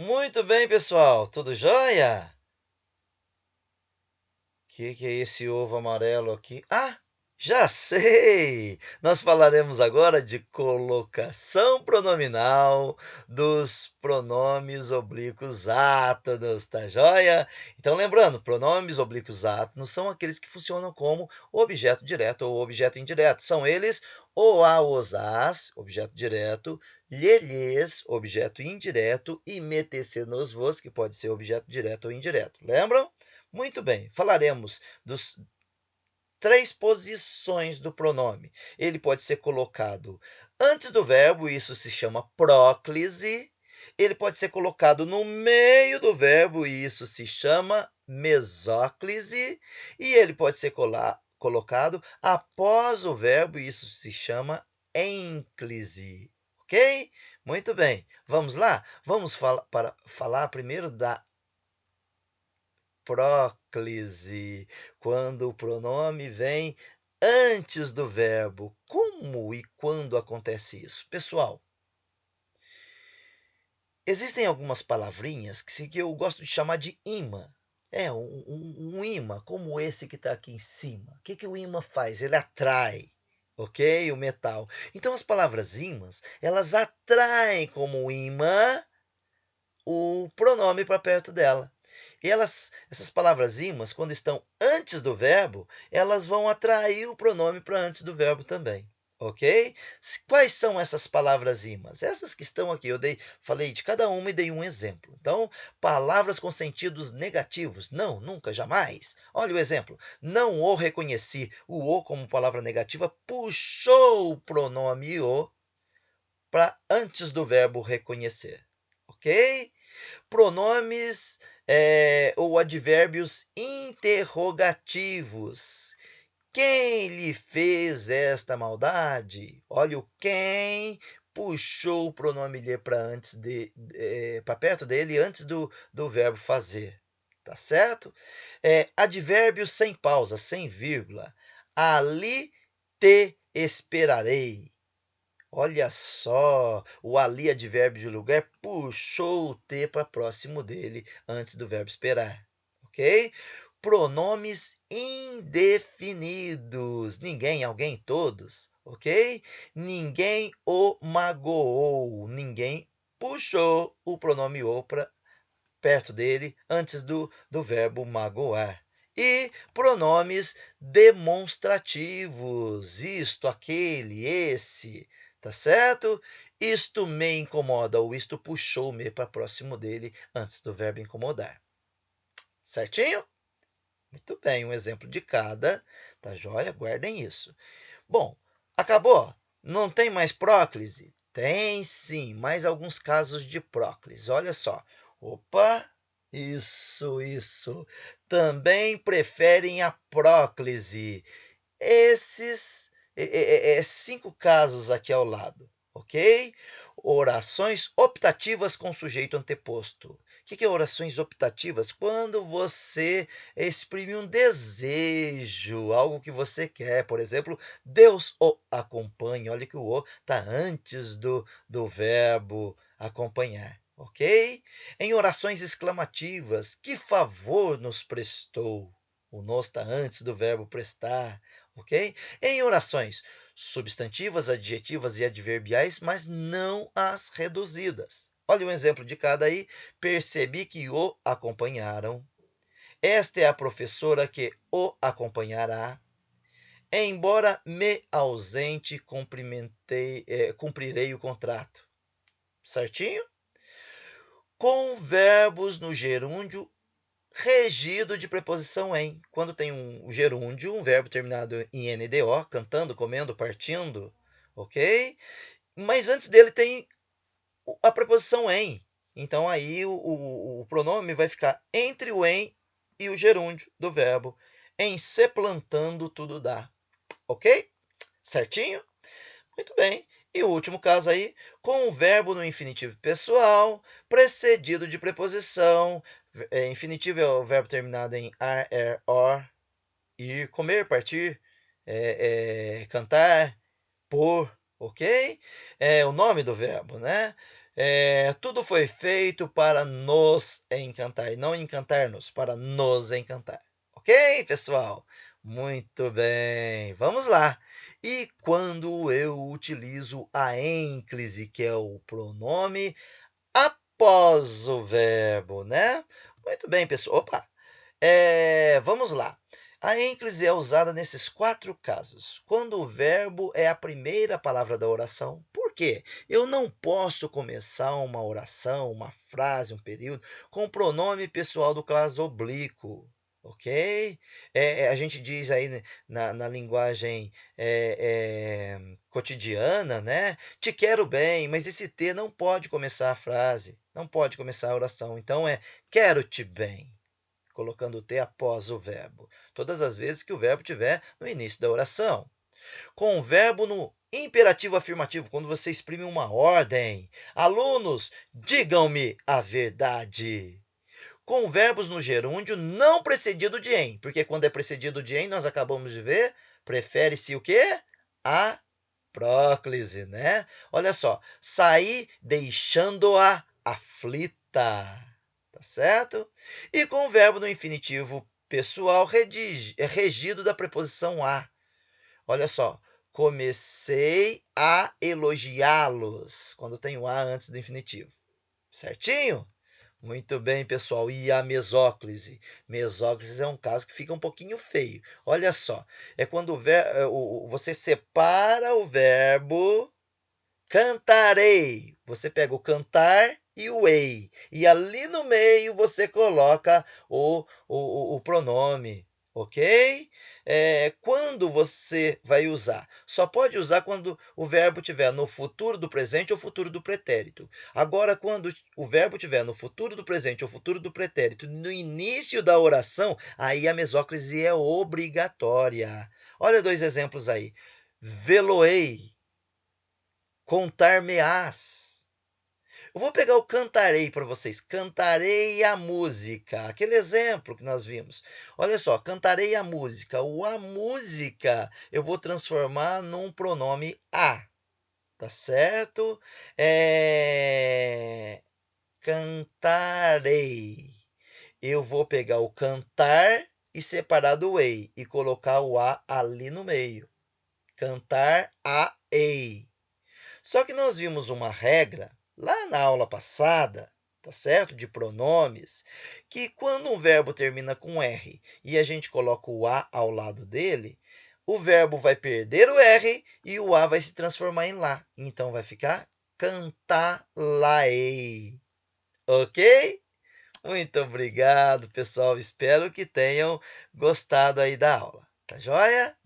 Muito bem, pessoal. Tudo jóia? Que é esse ovo amarelo aqui? Ah, já sei! Nós falaremos agora de colocação pronominal dos pronomes oblíquos átonos, tá jóia? Então, lembrando, pronomes oblíquos átonos são aqueles que funcionam como objeto direto ou objeto indireto. São eles o, a, os, as, objeto direto, lhe-lhes, objeto indireto, e me-te-se, nos, vos, que pode ser objeto direto ou indireto. Lembram? Muito bem, falaremos dos três posições do pronome. Ele pode ser colocado antes do verbo, isso se chama próclise. Ele pode ser colocado no meio do verbo, e isso se chama mesóclise. E ele pode ser colocado após o verbo, e isso se chama ênclise. Ok? Muito bem. Vamos lá? Vamos para falar primeiro da próclise, quando o pronome vem antes do verbo. Como e quando acontece isso? Pessoal, existem algumas palavrinhas que eu gosto de chamar de imã. Um imã, como esse que está aqui em cima. O que o imã faz? Ele atrai, ok? O metal. Então, as palavras imãs, elas atraem como imã o pronome para perto dela. E essas palavras imãs, quando estão antes do verbo, elas vão atrair o pronome para antes do verbo também. Ok? Quais são essas palavras imãs? Essas que estão aqui. Falei de cada uma e dei um exemplo. Então, palavras com sentidos negativos. Não, nunca, jamais. Olha o exemplo. Não o reconheci. O o, como palavra negativa, puxou o pronome o para antes do verbo reconhecer. Ok? Pronomes ou advérbios interrogativos. Quem lhe fez esta maldade? Olha, o quem puxou o pronome lhe para perto dele antes do verbo fazer. Tá certo? Advérbios sem pausa, sem vírgula. Ali te esperarei. Olha só, o ali, advérbio de lugar, puxou o T para próximo dele antes do verbo esperar, ok? Pronomes indefinidos. Ninguém, alguém, todos, ok? Ninguém o magoou. Ninguém puxou o pronome o para perto dele antes do verbo magoar. E pronomes demonstrativos. Isto, aquele, esse. Tá certo? Isto me incomoda, ou isto puxou-me para próximo dele antes do verbo incomodar. Certinho? Muito bem, um exemplo de cada. Tá joia? Guardem isso. Bom, acabou? Não tem mais próclise? Tem sim, mais alguns casos de próclise. Olha só. Opa! Isso. Também preferem a próclise. Esses 5 casos aqui ao lado, ok? Orações optativas com sujeito anteposto. O que é orações optativas? Quando você exprime um desejo, algo que você quer. Por exemplo, Deus o acompanhe. Olha que o o está antes do verbo acompanhar. Ok? Em orações exclamativas, que favor nos prestou? O nos está antes do verbo prestar, ok? Em orações substantivas, adjetivas e adverbiais, mas não as reduzidas. Olha um exemplo de cada aí. Percebi que o acompanharam. Esta é a professora que o acompanhará. Embora me ausente, cumprirei o contrato. Certinho? Com verbos no gerúndio regido de preposição em. Quando tem um gerúndio, um verbo terminado em NDO, cantando, comendo, partindo, ok? Mas antes dele tem a preposição em. Então, aí o pronome vai ficar entre o em e o gerúndio do verbo. Em se plantando, tudo dá. Ok? Certinho? Muito bem. E o último caso aí, com o verbo no infinitivo pessoal, precedido de preposição. Infinitivo é o verbo terminado em ar, or, ir, comer, partir, cantar, por, ok? É o nome do verbo, né? Tudo foi feito para nos encantar, e não encantar-nos, para nos encantar. Ok, pessoal? Muito bem, vamos lá. E quando eu utilizo a ênclise, que é o pronome após o verbo, né? Muito bem, pessoal. Opa! Vamos lá. A ênclise é usada nesses 4 casos, quando o verbo é a primeira palavra da oração. Por quê? Eu não posso começar uma oração, uma frase, um período, com o pronome pessoal do caso oblíquo, ok? A gente diz aí, né, na linguagem cotidiana, né? Te quero bem, mas esse T não pode começar a frase, não pode começar a oração. Então, quero-te bem, colocando o T após o verbo, todas as vezes que o verbo estiver no início da oração. Com o verbo no imperativo afirmativo, quando você exprime uma ordem. Alunos, digam-me a verdade. Com verbos no gerúndio não precedido de em, porque quando é precedido de em, nós acabamos de ver, prefere-se o quê? A próclise, né? Olha só, saí deixando-a aflita. Tá certo? E com o verbo no infinitivo pessoal regido da preposição a. Olha só, comecei a elogiá-los, quando tem o a antes do infinitivo. Certinho? Muito bem, pessoal. E a mesóclise? Mesóclise é um caso que fica um pouquinho feio. Olha só, é quando você separa o verbo cantarei. Você pega o cantar e o ei. E ali no meio você coloca o pronome, ok? Quando você vai usar? Só pode usar quando o verbo estiver no futuro do presente ou futuro do pretérito. Agora, quando o verbo estiver no futuro do presente ou futuro do pretérito, no início da oração, aí a mesóclise é obrigatória. Olha 2 exemplos aí. Veloei, contar-me-ás. Eu vou pegar o cantarei para vocês. Cantarei a música. Aquele exemplo que nós vimos. Olha só, cantarei a música. O a música eu vou transformar num pronome a. Tá certo? Cantarei. Eu vou pegar o cantar e separar do ei e colocar o a ali no meio. Cantar a ei. Só que nós vimos uma regra lá na aula passada, tá certo? De pronomes, que quando um verbo termina com R e a gente coloca o A ao lado dele, o verbo vai perder o R e o A vai se transformar em lá. Então, vai ficar cantar-la-ei. Ok? Muito obrigado, pessoal. Espero que tenham gostado aí da aula. Tá joia?